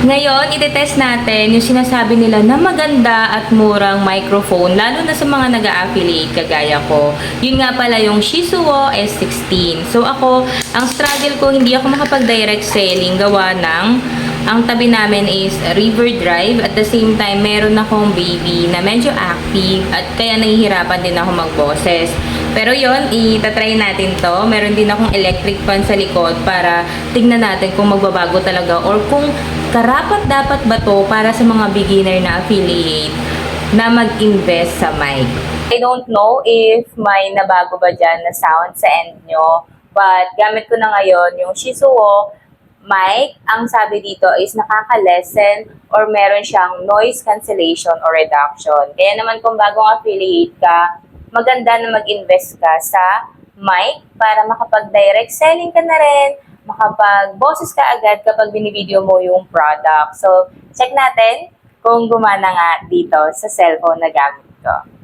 Ngayon, itetest natin yung sinasabi nila na maganda at murang microphone, lalo na sa mga nag-a-affiliate kagaya ko. Yun nga pala yung Shisuo S16. So ako, ang struggle ko, hindi ako makapag-direct selling gawa ng ang tabi namin is River Drive. At the same time, meron akong baby na medyo active at kaya nahihirapan din ako mag-boses. Pero yon, itatry natin to. Meron din akong electric fan sa likod para tignan natin kung magbabago talaga or kung karapat dapat ba to para sa mga beginner na affiliate na mag-invest sa mic. I don't know if may nabago ba dyan na sound sa end nyo, but gamit ko na ngayon yung Shisuo mic. Ang sabi dito is nakaka-lessen or meron siyang noise cancellation or reduction. Kaya naman kung bagong affiliate ka, maganda na mag-invest ka sa mic para makapag-direct selling ka na rin, makapag-boses ka agad kapag binivideo mo yung product. So, check natin kung gumana nga dito sa cellphone na gamit ko.